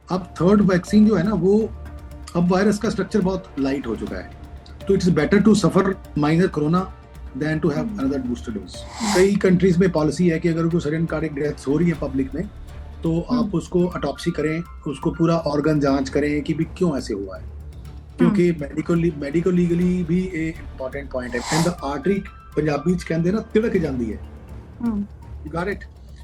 अब third vaccine जो है ना वो, अब वायरस का स्ट्रक्चर बहुत लाइट हो चुका है, तो it's better to suffer minor corona than to have another booster dose. कई कंट्रीज में पॉलिसी है कि अगर कोई सडन कार्डियक डेथ हो रही है पब्लिक में, तो आप उसको ऑटोप्सी करें, उसको पूरा ऑर्गन जांच करें कि भी क्यों ऐसे हुआ है, क्योंकि मेडिकल लीगली भी एक इंपॉर्टेंट पॉइंट है। एंड द आर्टरी, पंजाबी च कहंदे ना तिड़क जाती है, you got it.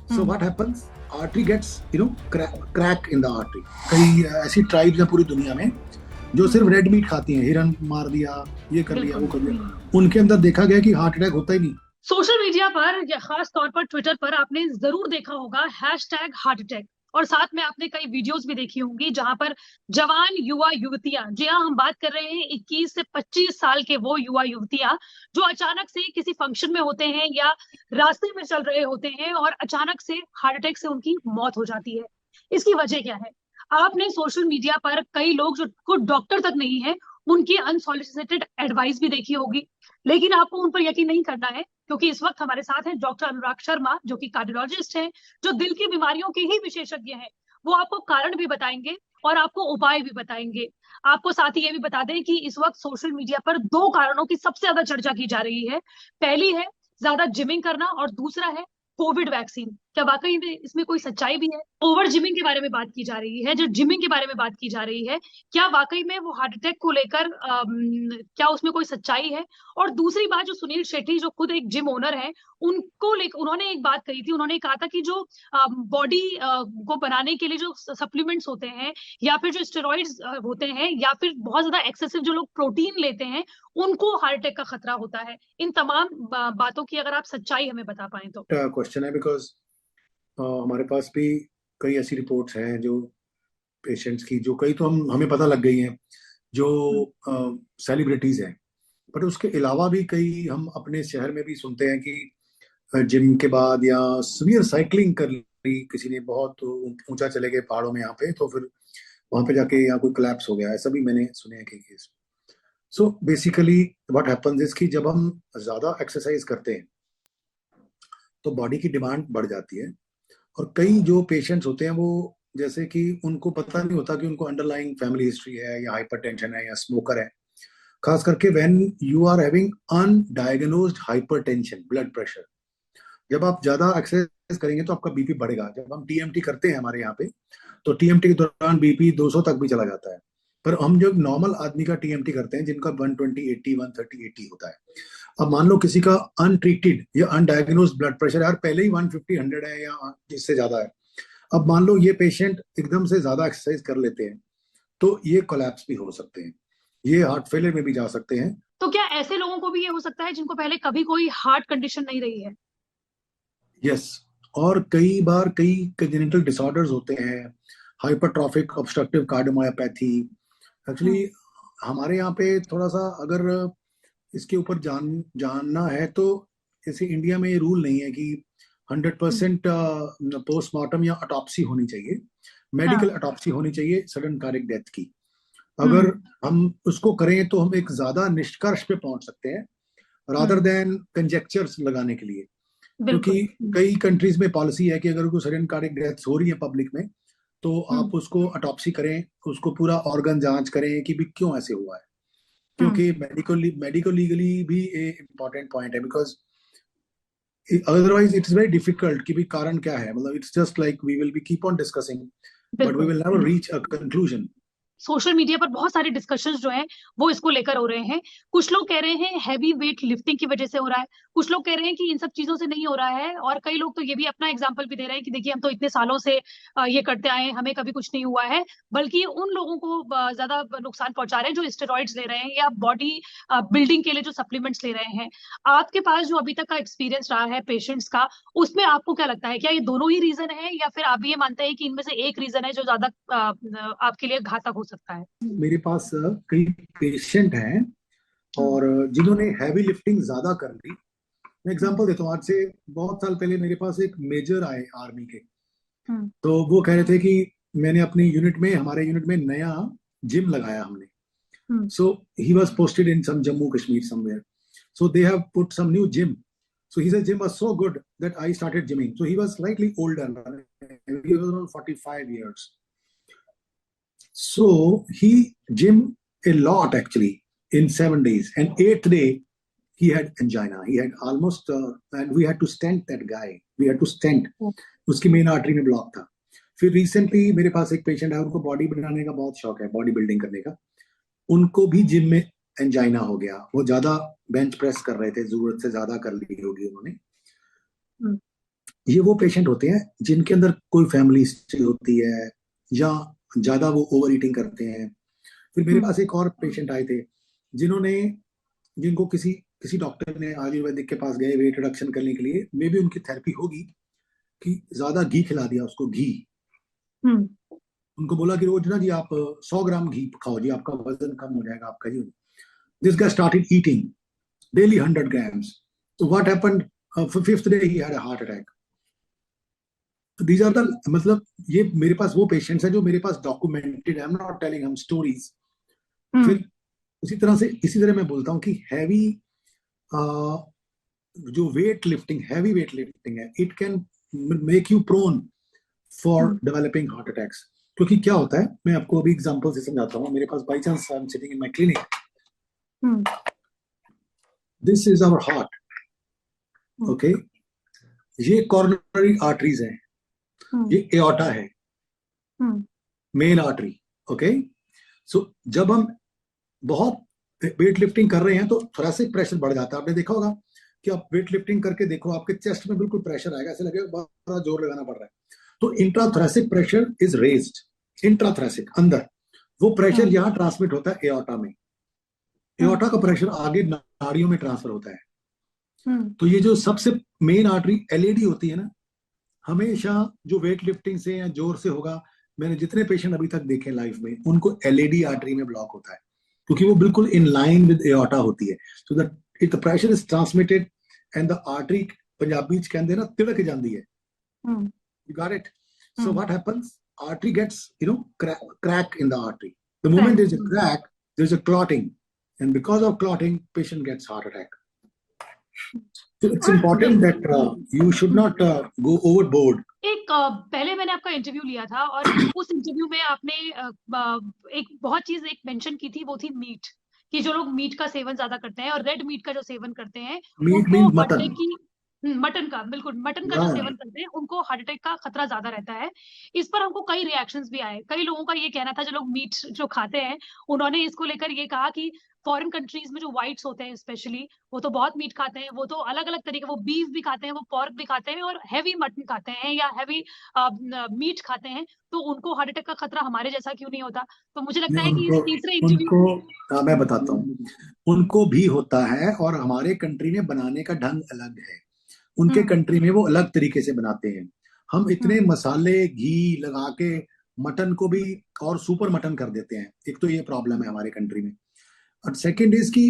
So what happens, artery gets crack in the artery. कई ऐसी ट्राइब्स हैं पूरी दुनिया में जो सिर्फ रेड मीट खाती हैं, हिरन मार दिया, ये कर लिया, वो कर लिया, उनके अंदर देखा गया कि हार्ट अटैक होता ही नहीं। सोशल मीडिया पर या खास तौर पर ट्विटर पर आपने जरूर देखा होगा हैशटैग हार्ट अटैक, और साथ में आपने कई वीडियोस भी देखी होंगी जहां पर जवान युवा युवतियां, जी हाँ हम बात कर रहे हैं 21 से 25 साल के वो युवा युवतियां जो अचानक से किसी फंक्शन में होते हैं या रास्ते में चल रहे होते हैं और अचानक से हार्ट अटैक से उनकी मौत हो जाती है। इसकी वजह क्या है? आपने सोशल मीडिया पर कई लोग जो खुद डॉक्टर तक नहीं है उनकी अनसॉलिसिटेड एडवाइस भी देखी होगी, लेकिन आपको उन पर यकीन नहीं करना है, क्योंकि इस वक्त हमारे साथ हैं डॉक्टर अनुराग शर्मा जो कि कार्डियोलॉजिस्ट हैं, जो दिल की बीमारियों के ही विशेषज्ञ हैं। वो आपको कारण भी बताएंगे और आपको उपाय भी बताएंगे। आपको साथ ही ये भी बता दें कि इस वक्त सोशल मीडिया पर दो कारणों की सबसे ज्यादा चर्चा की जा रही है। पहली है ज्यादा जिमिंग करना और दूसरा है कोविड वैक्सीन। क्या वाकई में इसमें कोई सच्चाई भी है? ओवर जिमिंग के बारे में बात की जा रही है, जो जिमिंग के बारे में बात की जा रही है, क्या वाकई में वो हार्ट अटैक को लेकर क्या उसमें कोई सच्चाई है? और दूसरी बात, जो सुनील शेट्टी जो खुद एक जिम ओनर है, उनको लेकर उन्होंने एक बात कही थी। उन्होंने कहा था कि जो बॉडी को बनाने के लिए जो सप्लीमेंट्स होते हैं या फिर जो स्टेरॉइड्स होते हैं या फिर बहुत ज्यादा एक्सेसिव जो लोग प्रोटीन लेते हैं, उनको हार्ट अटैक का खतरा होता है। इन तमाम बातों की अगर आप सच्चाई हमें बता पाए तो। क्वेश्चन है, बिकॉज हमारे पास भी कई ऐसी रिपोर्ट्स हैं जो पेशेंट्स की, जो कई तो हमें पता लग गई हैं, जो सेलिब्रिटीज हैं, बट उसके अलावा भी कई हम अपने शहर में भी सुनते हैं कि जिम के बाद या सीवियर साइकिलिंग कर ली किसी ने, बहुत ऊंचा चले गए पहाड़ों में यहाँ पे, तो फिर वहां पे जाके यहाँ कोई कोलैप्स हो गया, ऐसा भी मैंने सुने हैं कई case. So basically what happens is कि जब हम ज्यादा एक्सरसाइज करते हैं तो बॉडी की डिमांड बढ़ जाती है, और कई जो पेशेंट्स होते हैं वो, जैसे कि उनको पता नहीं होता कि उनको अंडरलाइंग फैमिली हिस्ट्री है या हाइपरटेंशन है या स्मोकर है। खास करके when you are having undiagnosed hypertension, blood pressure, जब आप ज्यादा एक्सरसाइज करेंगे तो आपका बीपी बढ़ेगा। जब हम टीएमटी करते हैं हमारे यहाँ पे, तो टीएमटी के दौरान बीपी 200 तक भी चला जाता है। पर हम जब नॉर्मल आदमी का टीएमटी करते हैं जिनका 120 80 130 80 होता है, अब मान लो किसी का अनट्रीटेड या अनडायग्नोज ब्लड प्रेशर यार पहले ही 150 100 है या इससे ज्यादा है, अब मान लो ये पेशेंट एकदम से ज्यादा एक्सरसाइज कर लेते हैं, तो ये कोलैप्स भी हो सकते हैं, ये हार्ट फेलियर में भी जा सकते हैं। तो क्या ऐसे लोगों को भी ये हो सकता है जिनको पहले कभी कोई हार्ट कंडीशन नहीं रही है? यस, और कई बार कई कंजेनिटल डिसऑर्डर्स होते हैं, हाइपरट्रॉफिक ऑब्स्ट्रक्टिव कार्डियोमायोपैथी। एक्चुअली हमारे यहाँ पे थोड़ा सा अगर इसके ऊपर जानना है तो, जैसे इंडिया में ये रूल नहीं है कि 100% पोस्टमार्टम या अटॉप्सी होनी चाहिए, मेडिकल हाँ। अटॉप्सी होनी चाहिए सडन कार्डियक डेथ की। अगर हम्म। हम उसको करें तो हम एक ज्यादा निष्कर्ष पे पहुंच सकते हैं, रादर हम्म। देन कंजेक्चर्स लगाने के लिए। क्योंकि बिल्कुल। कई कंट्रीज में पॉलिसी है कि अगर कोई सडन कार्डियक डेथ हो रही है पब्लिक में, तो आप उसको अटॉप्सी करें, उसको पूरा ऑर्गन जांच करें कि भी क्यों ऐसे हुआ है, हम्म। क्योंकि मेडिकल लीगली भी एक इंपॉर्टेंट पॉइंट है। Because otherwise it's very difficult कि भी कारण क्या है, मतलब it's just like we will be keep on discussing but we बिल्कुल। Will never reach a conclusion. Social media पर बहुत सारे डिस्कशंस जो हैं वो इसको लेकर हो रहे हैं। कुछ लोग कह रहे हैं हैवी वेट लिफ्टिंग की वजह से हो रहा है, कुछ लोग कह रहे हैं कि इन सब चीजों से नहीं हो रहा है, और कई लोग तो ये भी अपना एग्जांपल भी दे रहे हैं कि देखिए हम तो इतने सालों से ये करते आए हैं, हमें कभी कुछ नहीं हुआ है। बल्कि उन लोगों को ज्यादा नुकसान पहुंचा रहे हैं जो स्टेरॉइड्स ले रहे हैं या बॉडी बिल्डिंग के लिए जो सप्लीमेंट्स ले रहे हैं। आपके पास जो अभी तक का एक्सपीरियंस रहा है पेशेंट्स का, उसमें आपको क्या लगता है, क्या ये दोनों ही रीजन है या फिर आप ये मानते हैं कि इनमें से एक रीजन है जो ज्यादा आपके लिए घातक हो सकता है? मेरे पास कई पेशेंट हैं हम्म। और जिन्होंने हैवी लिफ्टिंग ज्यादा कर ली। मैं हम्म। एग्जांपल देता हूँ, आज से बहुत साल पहले मेरे पास एक मेजर आए आर्मी के, हम्म। तो वो कह रहे थे कि मैंने अपनी यूनिट में, हमारे यूनिट में नया जिम लगाया हमने। हम्म। So he was posted in some Jammu Kashmir somewhere. So they have put some new gym. So his gym was so good that I started gymming. So he was slightly older. He was around 45 years. So he gym a lot actually in 7 days, and 8th day he had angina. He had almost and we had to stent that guy. We had to stent. उसकी main artery में block था. फिर recently मेरे पास एक patient है, उनको body बनाने का बहुत शौक है, बॉडी बिल्डिंग करने का. उनको भी जिम में एंजाइना हो गया. वो ज्यादा बेंच प्रेस कर रहे थे, जरूरत से ज्यादा कर ली होगी उन्होंने. ये वो पेशेंट होते हैं जिनके अंदर कोई फैमिली हिस्ट्री होती है या ज्यादा वो ओवर ईटिंग करते हैं. फिर मेरे पास एक और पेशेंट आए थे जिनको किसी डॉक्टर ने आयुर्वेदिक के पास गए वेट रिडक्शन करने के लिए. मे भी उनकी थेरेपी होगी कि ज्यादा घी खिला दिया उसको. घी उनको बोला कि रोज ना जी आप 100 ग्राम घी खाओ जी, आपका वजन कम हो जाएगा आपका जी. This guy started eating daily 100 grams. So what happened? For 5th day he had a heart attack. These are the मतलब ये मेरे पास वो पेशेंट्स हैं जो मेरे पास डॉक्यूमेंटेड है. आई एम नॉट टेलिंग हम स्टोरीज. फिर इसी तरह मैं बोलता हूँ कि हैवी जो हैवी वेट लिफ्टिंग है, it can make you prone for developing heart attacks. क्योंकि क्या होता है, मैं आपको अभी एग्जांपल से समझाता हूँ. मेरे पास by chance I am sitting in my clinic. This is our heart. Okay, ये कॉर्नरी आर्टरीज हैं. ये एओर्टा है, मेन आर्टरी. ओके, सो जब हम बहुत वेट लिफ्टिंग कर रहे हैं तो थोरेसिक प्रेशर बढ़ जाता है. आपने देखा होगा कि आप वेट लिफ्टिंग करके देखो, आपके चेस्ट में बिल्कुल प्रेशर आएगा, ऐसे लगेगा बड़ा जोर लगाना पड़ रहा है. तो intrathoracic pressure is raised. Intrathoracic अंदर, वो प्रेशर यहाँ ट्रांसमिट होता है एओर्टा में. एओर्टा का प्रेशर आगे नाड़ियों में ट्रांसफर होता है. तो ये जो सबसे मेन आर्टरी एलएडी होती है ना, हमेशा जो वेट लिफ्टिंग से या जोर से होगा, मैंने जितने पेशेंट अभी तक देखे लाइफ में, उनको एलएडी आर्टरी में ब्लॉक होता है क्योंकि वो बिल्कुल इन लाइन विद एओर्टा होती है. So that the pressure is transmitted and the artery, Punjabi च कहंदे ना, तिड़क जांदी है. You got it? So what happens? Artery gets, crack in the artery. The moment there's a crack, there's a clotting, and because of clotting, patient gets heart attack. So it's important that you should not go overboard. पहले मैंने आपका interview लिया था और उस interview में आपने एक बहुत चीज मेंशन की थी, वो थी मीट. कि जो लोग मीट का सेवन ज्यादा करते हैं और रेड मीट का जो सेवन करते हैं, मीट मटन की मटन का जो सेवन करते हैं, उनको हार्ट अटैक का खतरा ज्यादा रहता है. इस पर हमको कई रिएक्शंस भी आए. कई लोगों का ये कहना था, जो लोग मीट जो खाते हैं, उन्होंने इसको लेकर ये कहा कि फॉरेन कंट्रीज में जो व्हाइट्स होते हैं स्पेशली, वो तो बहुत मीट खाते हैं. वो तो अलग अलग तरीके, वो बीफ भी खाते हैं, वो पोर्क भी खाते हैं और हैवी मटन खाते हैं या हैवी मीट खाते हैं. तो उनको हार्ट अटैक का खतरा हमारे जैसा क्यों नहीं होता? तो मुझे लगता है कि इस तीसरे इंटरव्यू मैं बताता हूँ, उनको भी होता है और हमारे कंट्री में बनाने का ढंग अलग है. उनके कंट्री में वो अलग तरीके से बनाते हैं. हम इतने मसाले घी लगा के मटन को भी और सुपर मटन कर देते हैं. एक तो ये प्रॉब्लम है हमारे कंट्री में. और सेकंड इज कि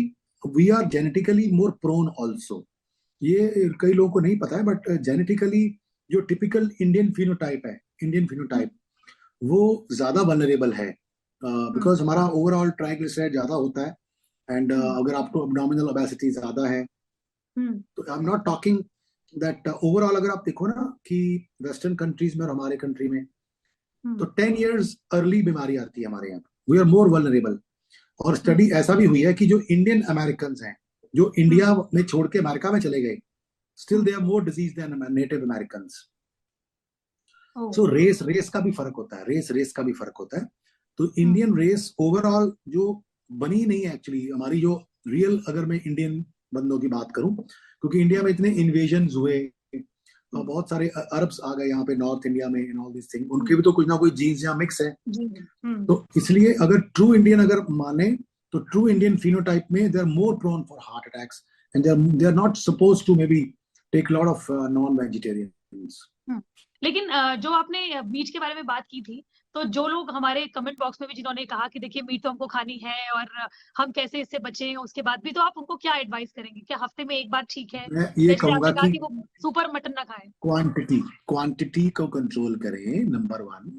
we are genetically more prone also. ये कई लोगों को नहीं पता है, बट जेनेटिकली जो टिपिकल इंडियन फिनोटाइप वो ज्यादा वल्नरेबल है बिकॉज हमारा ओवरऑल ट्राइग्लिसराइड ज्यादा होता है. एंड अगर आपको एब्डोमिनल ओबेसिटी ज्यादा है, तो आई am not talking that overall. अगर आप देखो ना कि वेस्टर्न कंट्रीज में और हमारे कंट्री में, तो 10 years अर्ली बीमारी आती है हमारे यहाँ. We are more vulnerable. और स्टडी ऐसा भी हुई है कि जो इंडियन अमेरिकन हैं, जो इंडिया में छोड़ के अमेरिका में चले गए, still they are more disease than native American. So race का भी फर्क होता है. तो इंडियन रेस ओवरऑल जो बनी नहीं है एक्चुअली, हमारी जो रियल, अगर मैं इंडियन बंदों की बात करूं, क्योंकि इंडिया में इतने इन्वेजन हुए, बहुत सारे अरब्स आ गए यहाँ पे नॉर्थ इंडिया में एंड ऑल दिस थिंग, उनके भी तो कुछ ना कुछ जीन्स यहाँ मिक्स है. तो इसलिए अगर ट्रू इंडियन अगर माने, तो ट्रू इंडियन फिनोटाइप में they are more prone for heart attacks and they are not supposed to may be take lot of non vegetarians. लेकिन जो आपने मीट के बारे में बात की थी, तो जो लोग हमारे कमेंट बॉक्स में भी जिन्होंने कहा कि देखिए मीट तो हमको खानी है और हम कैसे इससे बचें, उसके बाद भी तो आप उनको क्या एडवाइस करेंगे? क्या हफ्ते में एक बार ठीक है? मैं ये कहूंगा कि वो सुपर मटन ना खाएं. क्वांटिटी को कंट्रोल करें, नंबर 1.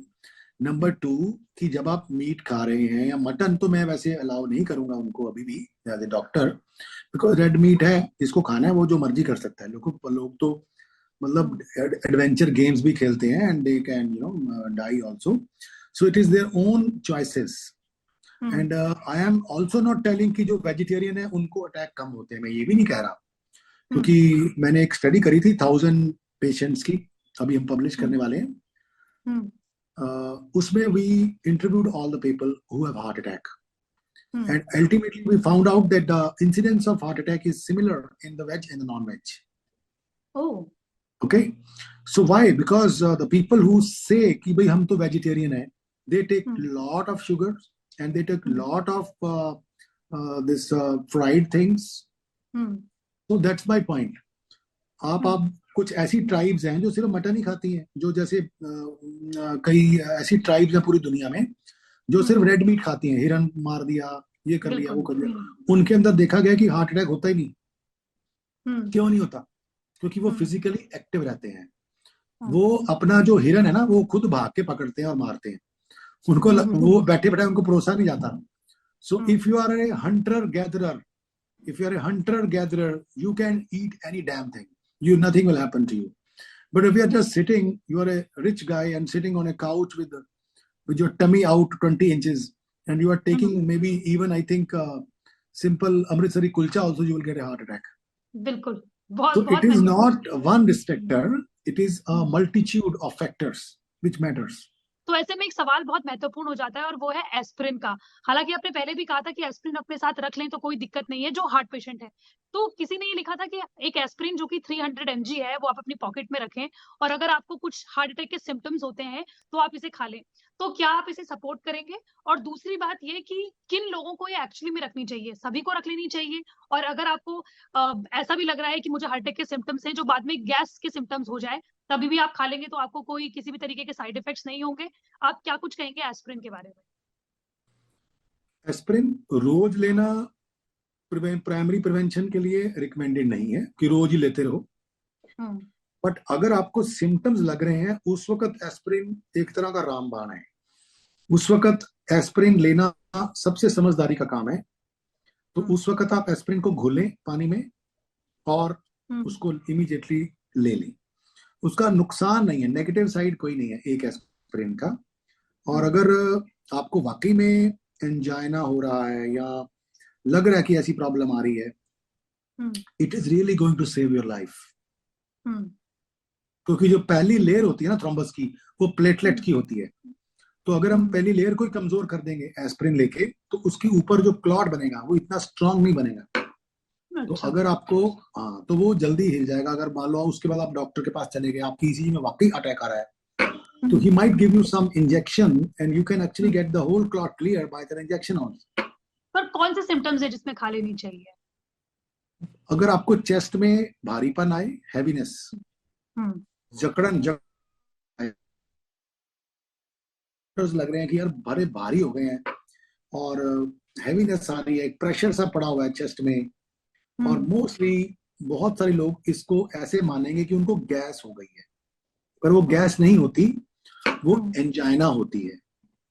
नंबर 2 कि जब आप मीट खा रहे हैं या मटन, तो मैं वैसे अलाउ नहीं करूंगा उनको अभी भी as a doctor, because red meat है, जिसको खाना है वो जो मर्जी कर सकता है. लोग तो मतलब एडवेंचर गेम्स भी खेलते हैं and they can die also. So it is their own choices. And I am also not telling कि जो वेजिटेरियन है उनको अटैक कम होते हैं, मैं ये भी नहीं कह रहा, क्योंकि मैंने एक स्टडी करी थी 1000 पेशेंट्स की, अभी हम पब्लिश करने वाले हैं. उसमें we interviewed all the people who have heart attack. And ultimately we found out that the incidence of heart attack is similar in the veg and the non-veg. Oh. Okay. So why? Because the people who say कि भाई हम तो vegetarian है, they take lot of sugars and they take lot of this fried things. So that's my point. आप कुछ ऐसी tribes हैं जो सिर्फ मटन ही खाती हैं, जो जैसे कई ऐसी ट्राइब्स हैं पूरी दुनिया में जो सिर्फ रेड मीट खाती हैं, हिरन मार दिया, ये कर लिया, वो कर लिया, उनके अंदर देखा गया कि हार्ट अटैक होता ही नहीं. क्यों नहीं होता? क्योंकि वो फिजिकली एक्टिव रहते हैं. वो अपना जो हिरन है ना, वो खुद भाग के पकड़ते हैं और मारते हैं. उनको वो बैठे बैठे उनको परोसा नहीं जाता. So if you are a hunter gatherer, you can eat any damn thing. Nothing will happen to you. But if you are just sitting, you are a rich guy and sitting on a couch with your tummy out 20 inches, and you are taking maybe even, I think, simple Amritsari kulcha also, you will get a heart attack. बिल्कुल. So it is not one restrictor, it is a multitude of factors which matters. तो ऐसे में एक सवाल बहुत महत्वपूर्ण हो जाता है और वो है एस्प्रिन का. हालांकि आपने पहले भी कहा था कि एस्प्रिन अपने साथ रख लें तो कोई दिक्कत नहीं है जो हार्ट पेशेंट है. तो किसी ने ये लिखा था कि एक एस्प्रिन जो कि 300 mg है वो आप अपनी पॉकेट में रखें, और अगर आपको कुछ हार्ट अटैक के सिम्टम्स होते हैं तो आप इसे खा लें. तो क्या आप इसे सपोर्ट करेंगे? और दूसरी बात ये कि किन लोगों को ये एक्चुअली में रखनी चाहिए? सभी को रख लेनी चाहिए? और अगर आपको ऐसा भी लग रहा है कि मुझे हार्ट अटैक के सिम्टम्स हैं जो बाद में गैस के सिम्टम्स हो जाए, तभी भी आप खा लेंगे तो आपको कोई किसी भी तरीके के साइड इफेक्ट्स नहीं होंगे. आप क्या कुछ कहेंगे एस्प्रिन के बारे में? एस्प्रिन रोज लेना प्राइमरी प्रिवेंशन के लिए रिकमेंडेड नहीं है कि रोज ही लेते रहो. बट अगर आपको सिम्टम्स लग रहे हैं, उस वक्त एस्प्रिन एक तरह का रामबाण है. उस वक्त एस्प्रिन लेना सबसे समझदारी का काम है. तो उस वक्त आप एस्प्रिन को घोलें पानी में और उसको इमीडिएटली ले लें. उसका नुकसान नहीं है, नेगेटिव साइड कोई नहीं है एक एस्प्रिन का. और अगर आपको वाकई में एंजाइना हो रहा है या लग रहा है कि ऐसी प्रॉब्लम आ रही है, it is really going to save your life. क्योंकि जो पहली लेयर होती है ना थ्रोम्बस की, वो प्लेटलेट की होती है. तो अगर हम पहली लेयर को ही कमजोर कर देंगे एस्प्रिन लेके, तो उसके ऊपर जो क्लॉट बनेगा वो इतना स्ट्रांग नहीं बनेगा. तो अगर आपको तो वो जल्दी हिल जाएगा. अगर मान लो उसके बाद आप डॉक्टर के पास चले गए, आपकी ईसीजी में वाकई अटैक आ रहा है, तो he might give you some injection and you can actually get the whole clot clear by that injection only. पर कौन से सिम्टम्स है जिसमें खा लेनी चाहिए? अगर आपको चेस्ट में भारीपन आए, हैवीनेस, जकड़न लग रहे हैं कि यार बड़े भारी हो गए हैं और हैवीनेस आ रही है, प्रेशर सा पड़ा हुआ है चेस्ट में, और मोस्टली बहुत सारे लोग इसको ऐसे मानेंगे कि उनको गैस हो गई है, पर वो गैस नहीं होती, वो एंजाइना होती है.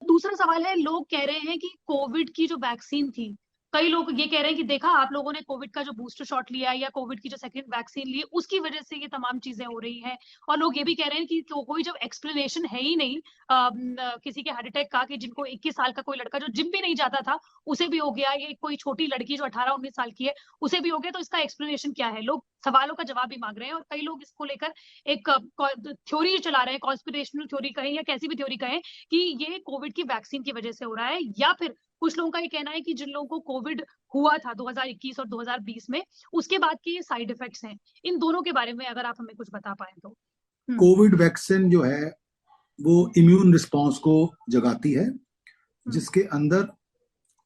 दूसरा सवाल है, लोग कह रहे हैं कि कोविड की जो वैक्सीन थी, कई लोग ये कह रहे हैं कि देखा आप लोगों ने कोविड का जो बूस्टर शॉट लिया या कोविड की जो सेकंड वैक्सीन ली, उसकी वजह से ये तमाम चीजें हो रही हैं. और लोग ये भी कह रहे हैं कि कोई जब एक्सप्लेनेशन है ही नहीं किसी के हार्ट अटैक का, कि जिनको 21 साल का कोई लड़का जो जिम भी नहीं जाता था उसे भी हो गया, ये कोई छोटी लड़की जो 18-19 साल की है उसे भी हो गया, तो इसका एक्सप्लेनेशन क्या है? लोग सवालों का जवाब भी मांग रहे हैं और कई लोग इसको लेकर एक थ्योरी चला रहे हैं, कॉन्स्पिरेशनल थ्योरी कहें या कैसी भी थ्योरी कहें, कि ये कोविड की वैक्सीन की वजह से हो रहा है. या फिर कुछ लोगों का ये कहना है कि जिन लोगों को कोविड हुआ था 2021 और 2020 में, उसके बाद के ये साइड इफेक्ट्स हैं. इन दोनों के बारे में अगर आप हमें कुछ बता पाए तो. कोविड वैक्सीन जो है वो इम्यून रिस्पांस को जगाती है, जिसके अंदर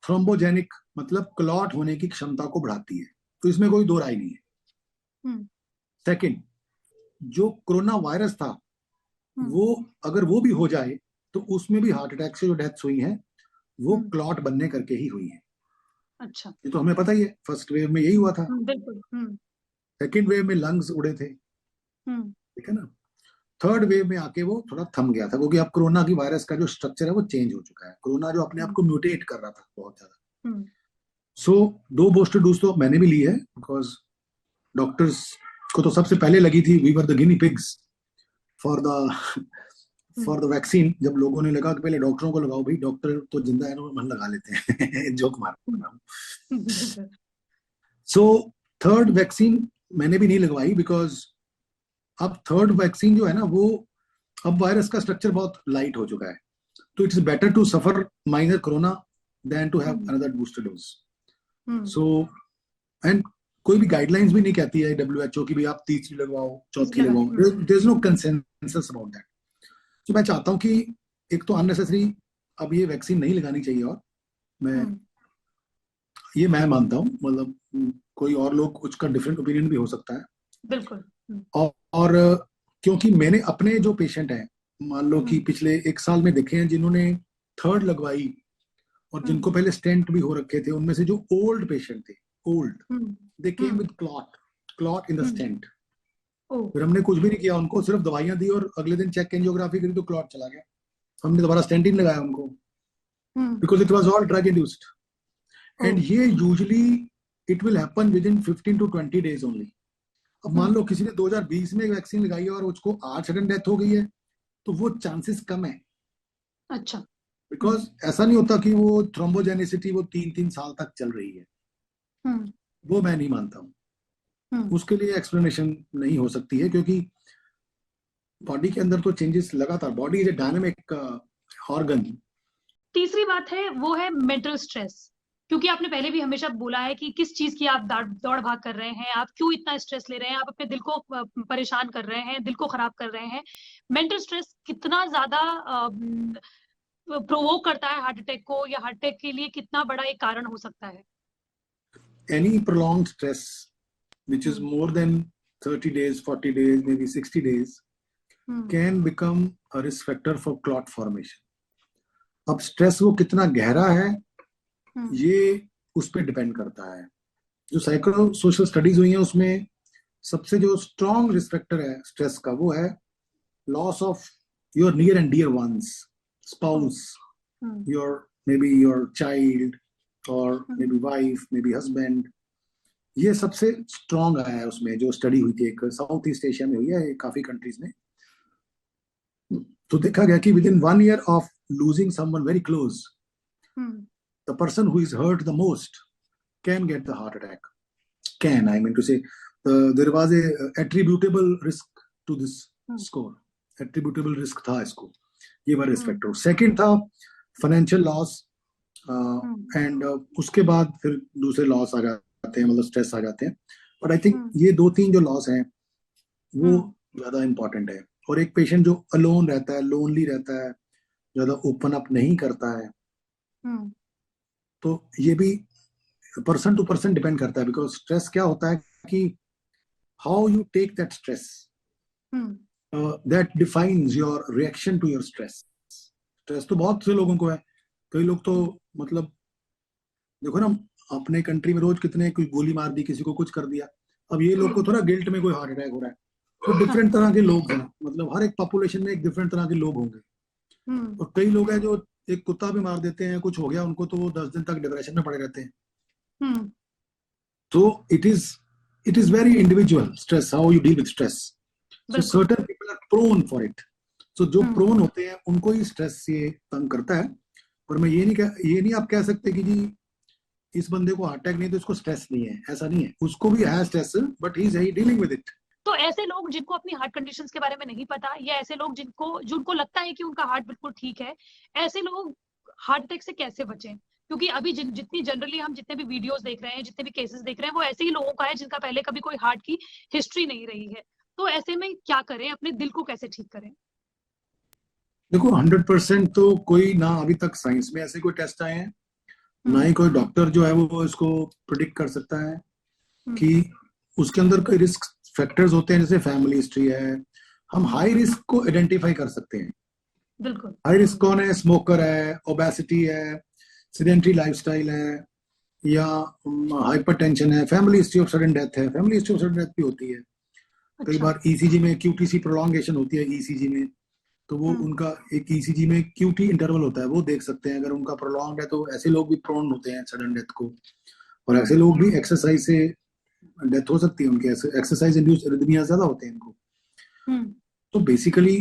थ्रोम्बोजेनिक मतलब क्लॉट होने की क्षमता को बढ़ाती है. तो इसमें कोई दो राय नहीं है. सेकंड, जो कोरोना वायरस था वो अगर वो भी हो जाए तो उसमें भी हार्ट अटैक से जो डेथ्स हुई हैं वो क्लॉट बनने करके ही हुई है. अच्छा, ये तो हमें पता ही है. फर्स्ट वेव में यही हुआ था. बिल्कुल. सेकेंड वेव में लंग्स उड़े थे, ठीक है ना. थर्ड वेव में आके वो थोड़ा थम गया था, क्योंकि अब कोरोना की वायरस का जो स्ट्रक्चर है वो चेंज हो चुका है. कोरोना जो अपने आप को म्यूटेट कर रहा था बहुत ज्यादा. सो 2 बूस्टर डोज तो मैंने भी ली है, बिकॉज डॉक्टर्स को तो सबसे पहले लगी थी. We were the guinea pigs for the for the vaccine, जब लोगों ने लगा कि पहले डॉक्टरों को लगाओ, भाई डॉक्टर तो जिंदा है ना, मन लगा लेते हैं जोक मार रहा हूँ। सो थर्ड वैक्सीन मैंने भी नहीं लगवाई, बिकॉज अब थर्ड वैक्सीन जो है ना, वो अब वायरस का स्ट्रक्चर बहुत लाइट हो चुका है, तो it's better to suffer minor corona than to have another booster dose. So and कोई भी गाइडलाइंस भी नहीं कहती है WHO की भी आप तीसरी लगवाओ, चौथी लगवाओ, there is no consensus about that. तो मैं चाहता हूँ कि एक तो अननेसेसरी अब ये वैक्सीन नहीं लगानी चाहिए, और मैं मानता हूँ, मतलब कोई और लोग उसका डिफरेंट ओपिनियन भी हो सकता है। बिल्कुल। और क्योंकि मैंने अपने जो पेशेंट हैं, मान लो कि पिछले 1 साल में देखे हैं, जिन्होंने थर्ड लगवाई और जिनको पहले स्टेंट भी हो रखे थे, उनमें से जो ओल्ड पेशेंट थे, old, they came with clot in the stent. फिर हमने कुछ भी नहीं किया, उनको सिर्फ दवाइयां दी और अगले दिन चेक एंजियोग्राफी करी तो क्लॉट चला गया। हमने दोबारा स्टेंट ही लगाया उनको, because it was all drug induced. And ये usually it will happen within 15 to 20 days only. अब मान लो किसी ने 2020 में वैक्सीन लगाई है और उसको आज सडन डेथ हो गई है, तो वो चांसेस कम है। अच्छा। बिकॉज ऐसा नहीं होता कि वो थ्रोम्बोजेनिसिटी वो 3-3 साल तक चल रही है, वो मैं नहीं मानता हूँ। उसके लिए एक्सप्लेनेशन नहीं हो सकती है, क्योंकि बॉडी के अंदर तो चेंजेस लगातार, body is a dynamic organ. तीसरी बात है वो है मेंटल स्ट्रेस, क्योंकि आपने पहले भी हमेशा बोला है कि किस चीज की आप दौड़ भाग कर रहे हैं, आप क्यों इतना स्ट्रेस ले रहे हैं, आप अपने दिल को परेशान कर रहे हैं, दिल को खराब कर रहे हैं। मेंटल स्ट्रेस कितना ज्यादा प्रोवोक करता है हार्ट अटैक को, या हार्ट अटैक के लिए कितना बड़ा एक कारण हो सकता है? Any prolonged stress, which is more than 30 days, 40 days, maybe 60 days, can become a risk factor for clot formation. अब स्ट्रेस वो कितना गहरा है, ये उस पर डिपेंड करता है। जो साइको सोशल स्टडीज हुई हैं, उसमें सबसे जो स्ट्रॉन्ग रिस्क फैक्टर है स्ट्रेस का, वो है loss of your near and dear ones, spouse, your maybe your child, और maybe wife, maybe husband. ये सबसे स्ट्रॉन्ग आया है उसमें, जो स्टडी हुई थी, एक साउथ ईस्ट एशिया में हुई है, काफी कंट्रीज में। तो देखा गया कि within 1 year of losing someone very close, the person who is hurt the most can get the heart attack. Can, I mean to say, there was a attributable risk to this score, attributable risk था इसको, ये वाला risk factor. Second था financial loss, and उसके बाद फिर दूसरे loss आ जाते हैं, मतलब स्ट्रेस आ जाते हैं। बट आई थिंक ये 2-3 जो लॉस हैं वो ज्यादा इंपॉर्टेंट है। और एक पेशेंट जो अलोन रहता है, लोनली रहता है, ज्यादा ओपन अप नहीं करता है, तो ये भी पर्सन टू पर्सन डिपेंड करता है। बिकॉज स्ट्रेस क्या होता है कि how you take that stress, that defines your reaction to your stress. Stress तो बहुत से लोगों को है, कई लोग तो मतलब देखो ना, अपने कंट्री में रोज कितने, कोई गोली मार दी, किसी को कुछ कर दिया। अब ये लोग को थोड़ा गिल्ट में कोई हार्ट अटैक हो रहा है, तो डिफरेंट तरह के लोग हैं, मतलब हर एक पॉपुलेशन में एक डिफरेंट तरह के लोग होंगे। और कई लोग हैं जो एक कुत्ता भी मार देते हैं, कुछ हो गया उनको, तो वो 10 दिन तक डिप्रेशन में पड़े रहते हैं। तो it is very individual stress, how you deal with stress. So certain people are prone for it. So जो प्रोन होते हैं उनको ही स्ट्रेस ये तंग करता है। पर मैं ये नहीं आप कह सकते कि जी इस बंदे को हार्ट अटैक नहीं तो इसको स्ट्रेस नहीं है, ऐसा नहीं है। उसको भी है stress, but he is dealing with it. तो ऐसे लोग जिनको अपनी हार्ट कंडीशंस के बारे में नहीं पता, या ऐसे लोग जिनको लगता है कि उनका हार्ट बिल्कुल ठीक है, ऐसे लोग हार्ट अटैक से कैसे बचें? क्योंकि अभी जितनी जनरली हम जितने भी वीडियोस देख रहे हैं, जितने भी केसेस देख रहे हैं, वो ऐसे ही लोगों का है जिनका पहले कभी कोई हार्ट की हिस्ट्री नहीं रही है। तो ऐसे में क्या करें, अपने दिल को कैसे ठीक करें? देखो 100% तो कोई ना अभी तक साइंस में ऐसे कोई टेस्ट आए हैं, ना ही कोई डॉक्टर जो है वो इसको प्रिडिक्ट कर सकता है कि उसके अंदर कोई रिस्क फैक्टर्स होते हैं, जैसे फैमिली हिस्ट्री है। हम हाई रिस्क को आइडेंटिफाई कर सकते हैं। बिल्कुल। हाई रिस्क कौन है? स्मोकर है, ओबेसिटी है, सेडेंटरी लाइफस्टाइल है, या हाइपरटेंशन है, family history of sudden death है। Family history of sudden death भी होती है। कई बार ईसीजी में QTC प्रोलॉन्गेशन होती है ईसीजी में, तो वो उनका एक ईसीजी में QT इंटरवल होता है, वो देख सकते हैं। अगर उनका प्रोलॉन्ग है तो ऐसे लोग भी प्रोन होते हैं सडन डेथ को। और ऐसे लोग भी एक्सरसाइज से डेथ हो सकती है उनके, एक्सरसाइज इंड्यूस्ड एरिथमिया ज्यादा होते हैं इनको। तो basically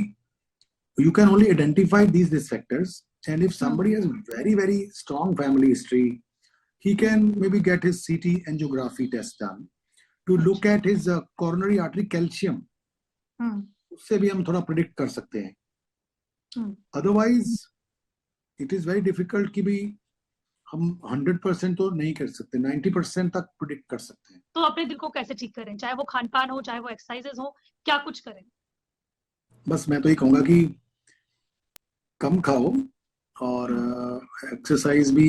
you can only identify these risk factors. And if somebody has very, very strong family history, he can maybe get his CT angiography test done to look at his coronary artery calcium. उससे भी हम थोड़ा predict कर सकते हैं. Otherwise, it is very difficult कि भी हम 100% तो नहीं कर सकते, 90% तक predict कर सकते हैं. तो अपने दिल को कैसे ठीक करें, चाहे वो खान पान हो, चाहे वो एक्सरसाइजेस हो, क्या कुछ करें? बस मैं तो ये कहूंगा कि कम खाओ और एक्सरसाइज भी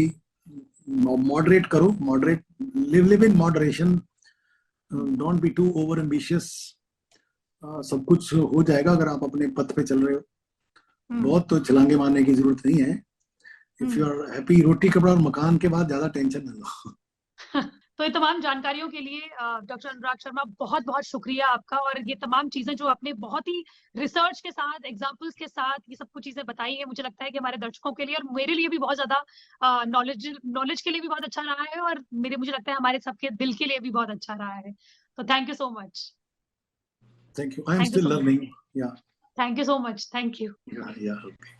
मॉडरेट करो, moderate, live in moderation, don't be too over ambitious. सब कुछ हो जाएगा अगर आप अपने पथ पे चल रहे हो. बहुत तो छलांगे मारने की जरूरत नहीं है. इफ यू आर हैप्पी, रोटी कपड़ा और मकान के बाद ज्यादा टेंशन न लो. तो ये तमाम जानकारियों के लिए डॉक्टर अनुराग शर्मा बहुत बहुत शुक्रिया आपका. और ये तमाम चीजें जो आपने बहुत ही रिसर्च के साथ, एग्जांपल्स के साथ ये सब कुछ चीजें बताई है, मुझे लगता है कि हमारे दर्शकों के लिए और मेरे लिए भी बहुत ज्यादा नॉलेज के लिए भी बहुत अच्छा रहा है, और मुझे लगता है हमारे सबके दिल के लिए भी बहुत अच्छा रहा है. तो thank you so much. Thank you. I am still learning. Yeah. Thank you so much. Thank you. Yeah. Okay.